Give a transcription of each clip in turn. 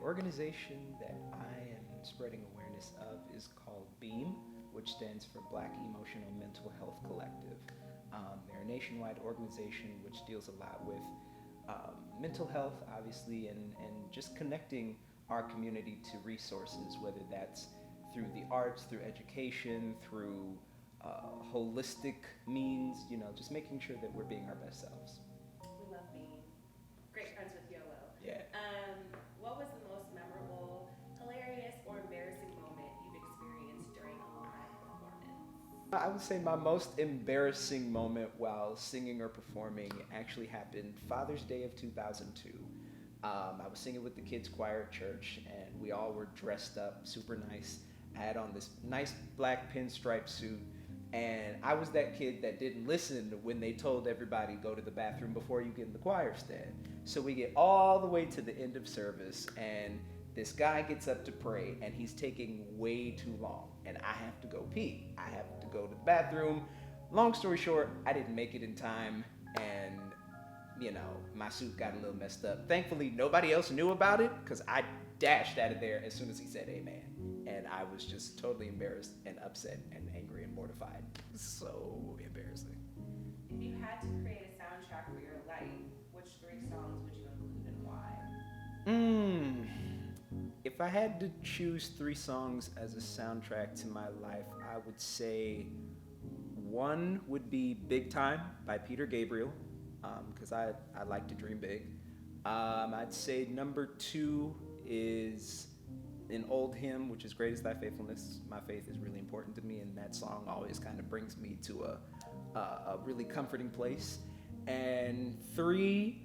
organization that I am spreading awareness of is called BEAM, which stands for Black Emotional Mental Health Collective. They're a nationwide organization which deals a lot with mental health, obviously, and just connecting our community to resources, whether that's through the arts, through education, through holistic means, just making sure that we're being our best selves. We love being great friends with YOLO. Yeah. What was the most memorable, hilarious, or embarrassing moment you've experienced during a live performance? I would say my most embarrassing moment while singing or performing actually happened Father's Day of 2002. I was singing with the kids' choir at church, and we all were dressed up super nice. I had on this nice black pinstripe suit, and I was that kid that didn't listen when they told everybody go to the bathroom before you get in the choir stand. So we get all the way to the end of service, and this guy gets up to pray, and he's taking way too long, and I have to go pee. I have to go to the bathroom. Long story short, I didn't make it in time, and my suit got a little messed up. Thankfully, nobody else knew about it because I dashed out of there as soon as he said amen. And I was just totally embarrassed and upset and angry and mortified. So embarrassing. If you had to create a soundtrack for your life, which 3 songs would you include and why? If I had to choose 3 songs as a soundtrack to my life, I would say one would be Big Time by Peter Gabriel, because I like to dream big. I'd say number 2 is an old hymn, which is Great Is Thy Faithfulness. My faith is really important to me, and that song always kind of brings me to a really comforting place. And 3,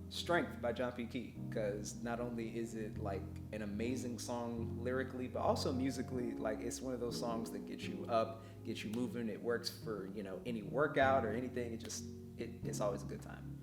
Strength by John P. Key, because not only is it like an amazing song lyrically, but also musically, like it's one of those songs that gets you up, gets you moving. It works for any workout or anything. It's always a good time.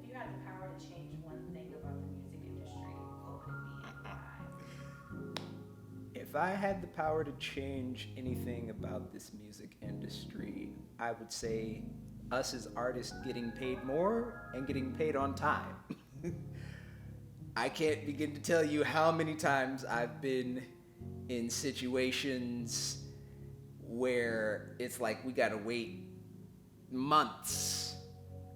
If you had the power to change one thing about the music industry, what would it be and why? If I had the power to change anything about this music industry, I would say us as artists getting paid more and getting paid on time. I can't begin to tell you how many times I've been in situations where it's like we gotta wait months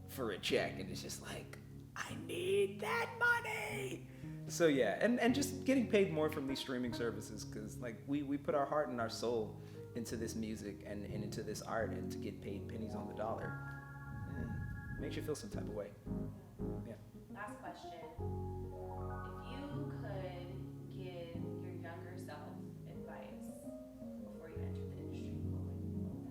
for a check, and it's just like, I need that money. So yeah, and just getting paid more from these streaming services, because like we put our heart and our soul into this music and into this art, and to get paid pennies on the dollar, makes you feel some type of way. Yeah. Last question. If you could give your younger self advice before you entered the industry, what would that be?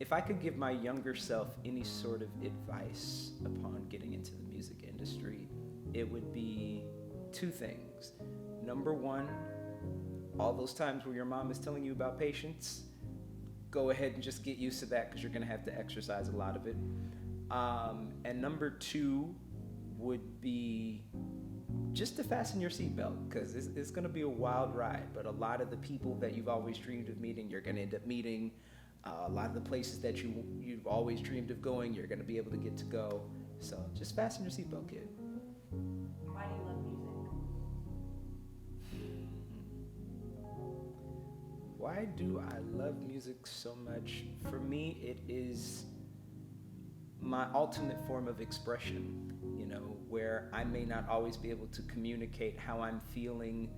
If I could give my younger self any sort of advice upon getting into the music industry, it would be 2 things. Number 1, all those times where your mom is telling you about patience, go ahead and just get used to that, because you're going to have to exercise a lot of it. And number 2 would be just to fasten your seatbelt, because it's going to be a wild ride. But a lot of the people that you've always dreamed of meeting, you're going to end up meeting. A lot of the places that you've always dreamed of going, you're going to be able to get to go. So just fasten your seatbelt, kid. Why do you love music? Why do I love music so much? For me, it is my ultimate form of expression, where I may not always be able to communicate how I'm feeling,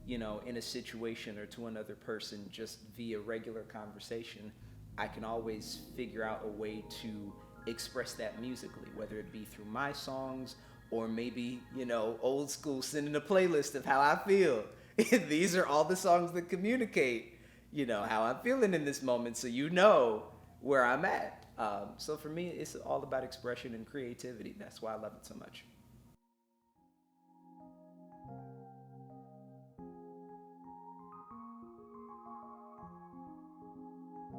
in a situation or to another person just via regular conversation. I can always figure out a way to express that musically, whether it be through my songs or maybe, old school, sending a playlist of how I feel. These are all the songs that communicate, how I'm feeling in this moment, so where I'm at. So for me, it's all about expression and creativity. That's why I love it so much.